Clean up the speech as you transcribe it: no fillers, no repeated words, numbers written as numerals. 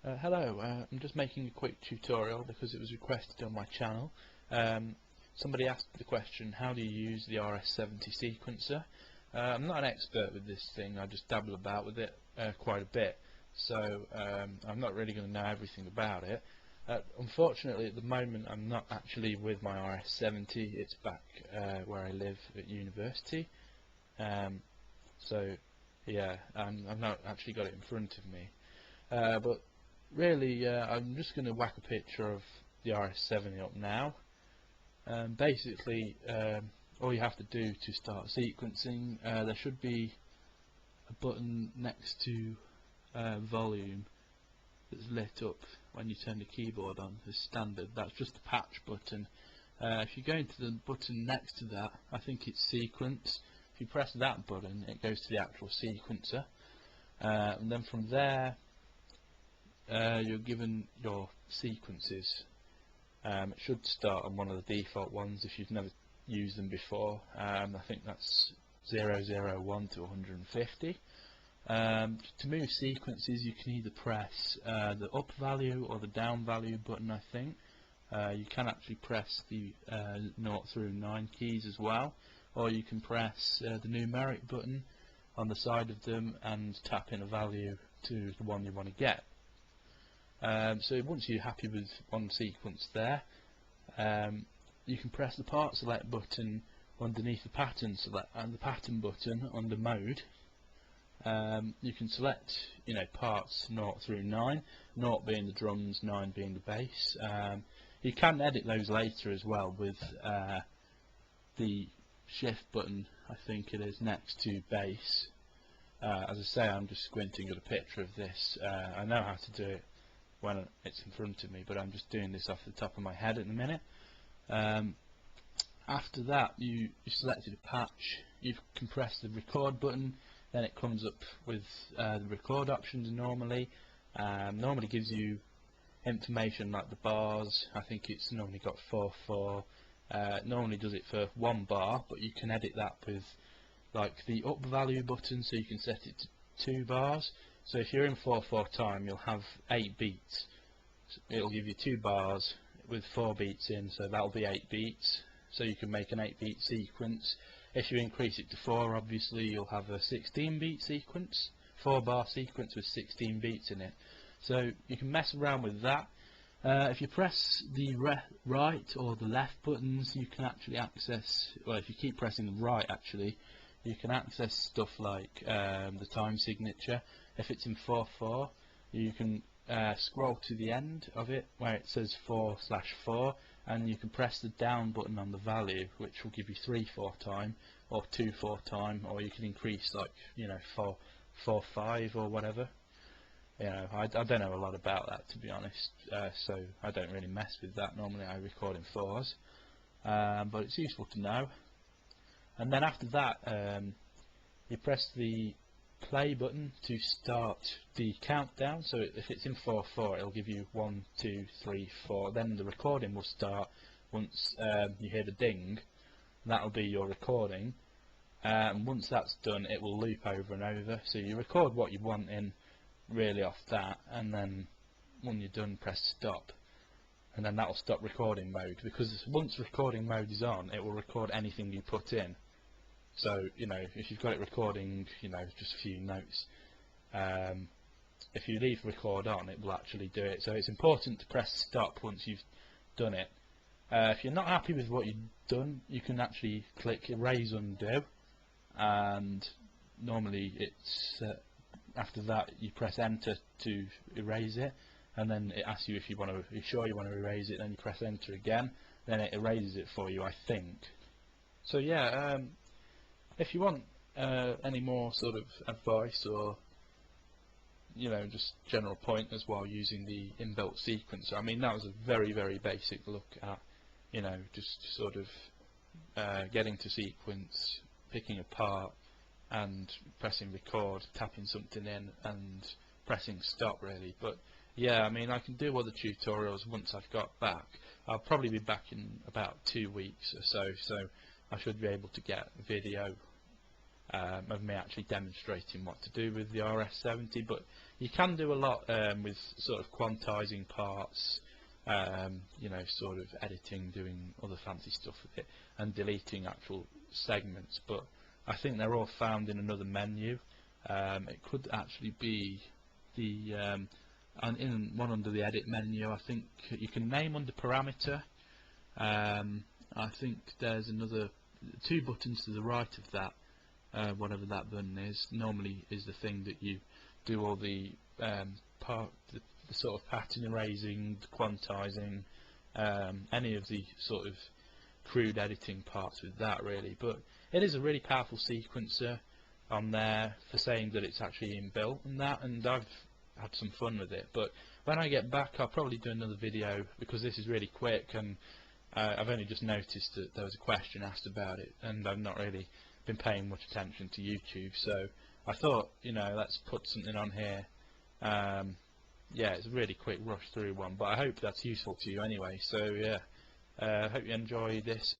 Hello, I'm just making a quick tutorial because it was requested on my channel. Somebody asked the question, how do you use the RS-70 sequencer? I'm not an expert with this thing, I just dabble about with it quite a bit, so I'm not really going to know everything about it. Unfortunately at the moment I'm not actually with my RS-70, it's back where I live at university, so yeah, I've not actually got it in front of me. But really, I'm just going to whack a picture of the RS-70 up now. Basically, all you have to do to start sequencing, there should be a button next to volume that's lit up when you turn the keyboard on as standard. That's just the patch button. If you go into the button next to that, I think it's sequence. If you press that button, it goes to the actual sequencer, and then from there you're given your sequences. It should start on one of the default ones if you've never used them before. I think that's 001 to 150. To move sequences you can either press the up value or the down value button, I think. You can actually press the 0 through 9 keys as well, or you can press the numeric button on the side of them and tap in a value to the one you want to get. So once you're happy with one sequence there, you can press the part select button underneath the pattern select and the pattern button under mode. You can select, parts 0 through 9, 0 being the drums, 9 being the bass. You can edit those later as well with the shift button, I think it is, next to bass. As I say, I'm just squinting at a picture of this. I know how to do it when it's in front of me, but I'm just doing this off the top of my head at the minute. After that, you selected a patch, you can press the record button, then it comes up with the record options normally. Normally gives you information like the bars. I think it's normally got 4/4. Normally does it for 1 bar, but you can edit that with like the up value button, so you can set it to 2 bars. So if you're in 4/4 time, you'll have 8 beats. It'll give you 2 bars with 4 beats in, so that'll be 8 beats. So you can make an 8-beat sequence. If you increase it to 4, obviously you'll have a 16-beat sequence, 4-bar sequence with 16 beats in it. So you can mess around with that. If you press the right or the left buttons, you can actually access, well, if you keep pressing the right actually, you can access stuff like the time signature. If it's in 4/4, you can scroll to the end of it where it says 4/4, and you can press the down button on the value, which will give you 3/4 time or 2/4 time, or you can increase, like, 4/5 or whatever. I don't know a lot about that, to be honest, so I don't really mess with that. Normally I record in 4s, but it's useful to know. And then after that, you press the play button to start the countdown. So if it's in 4/4, it'll give you 1, 2, 3, 4. Then the recording will start once you hear the ding. That'll be your recording. And once that's done, it will loop over and over. So you record what you want in really off that, and then when you're done, press stop. And then that'll stop recording mode, because once recording mode is on, it will record anything you put in. So, if you've got it recording, just a few notes, if you leave record on, it will actually do it. So it's important to press stop once you've done it. If you're not happy with what you've done, you can actually click erase undo, and normally it's after that you press enter to erase it, and then it asks you if you're sure you want to erase it. Then you press enter again, then it erases it for you, I think. So yeah, if you want any more sort of advice or just general pointers while using the inbuilt sequencer, I mean, that was a very, very basic look at just sort of getting to sequence, picking a part and pressing record, tapping something in and pressing stop, really. But yeah, I mean, I can do other tutorials once I've got back. I'll probably be back in about 2 weeks or so, so I should be able to get a video of me actually demonstrating what to do with the RS-70, but you can do a lot with sort of quantizing parts, you know, sort of editing, doing other fancy stuff with it, and deleting actual segments. But I think they're all found in another menu. It could actually be the in one under the edit menu. I think you can name under parameter. I think there's another 2 buttons to the right of that. Whatever that button is, normally is the thing that you do all the the sort of pattern erasing, the quantizing, any of the sort of crude editing parts with that really. But it is a really powerful sequencer on there for saying that it's actually inbuilt and that, and I've had some fun with it. But when I get back, I'll probably do another video because this is really quick, and I've only just noticed that there was a question asked about it, and I've not really been paying much attention to YouTube, so I thought, you know, let's put something on here. Yeah, it's a really quick rush through one, but I hope that's useful to you anyway. So yeah, hope you enjoy this.